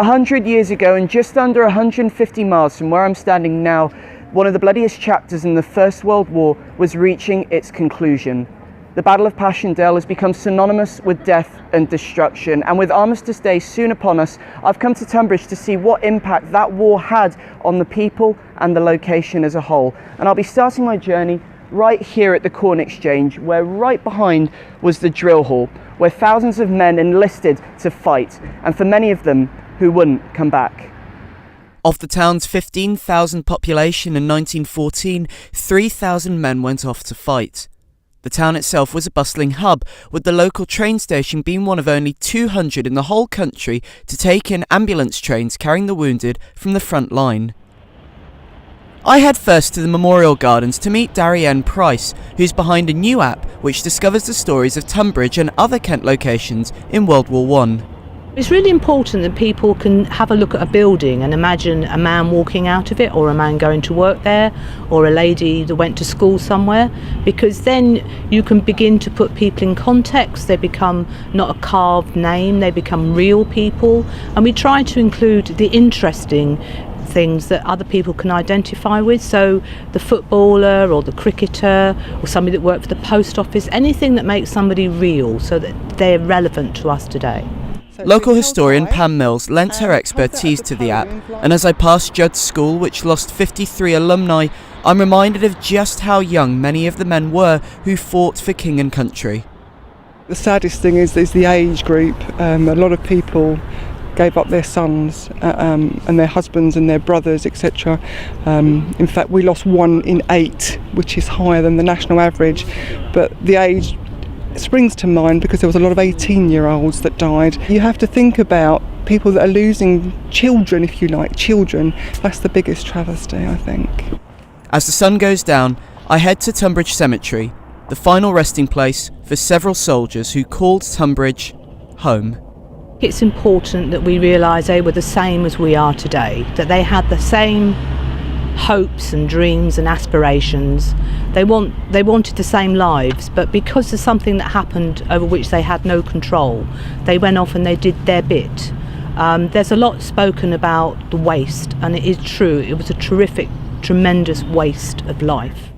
100 years ago, and just under 150 miles from where I'm standing now, one of the bloodiest chapters in the First World War was reaching its conclusion. The Battle of Passchendaele has become synonymous with death and destruction, and with Armistice Day soon upon us, I've come to Tunbridge to see what impact that war had on the people and the location as a whole. And I'll be starting my journey right here at the Corn Exchange, where right behind was the drill hall, where thousands of men enlisted to fight, and for many of them who wouldn't come back. Of the town's 15,000 population in 1914, 3,000 men went off to fight. The town itself was a bustling hub, with the local train station being one of only 200 in the whole country to take in ambulance trains carrying the wounded from the front line. I head first to the Memorial Gardens to meet Darien Price, who's behind a new app which discovers the stories of Tunbridge and other Kent locations in World War I. It's really important that people can have a look at a building and imagine a man walking out of it, or a man going to work there, or a lady that went to school somewhere, because then you can begin to put people in context. They become not a carved name, they become real people, and we try to include the interesting things that other people can identify with, so the footballer or the cricketer or somebody that worked for the post office, anything that makes somebody real so that they're relevant to us today. Local historian Pam Mills lent her expertise to the app, and as I passed Judd's school, which lost 53 alumni, I'm reminded of just how young many of the men were who fought for king and country. The saddest thing is the age group. A lot of people gave up their sons and their husbands and their brothers, etc. In fact, we lost 1 in 8, which is higher than the national average, but the age springs to mind because there was a lot of 18-year-olds that died. You have to think about people that are losing children, if you like, children. That's the biggest travesty, I think. As the sun goes down, I head to Tunbridge Cemetery, the final resting place for several soldiers who called Tunbridge home. It's important that we realise they were the same as we are today, that they had the same hopes and dreams and aspirations. They wanted the same lives, but because of something that happened over which they had no control, they went off and they did their bit. There's a lot spoken about the waste, and it is true. It was a terrific, tremendous waste of life.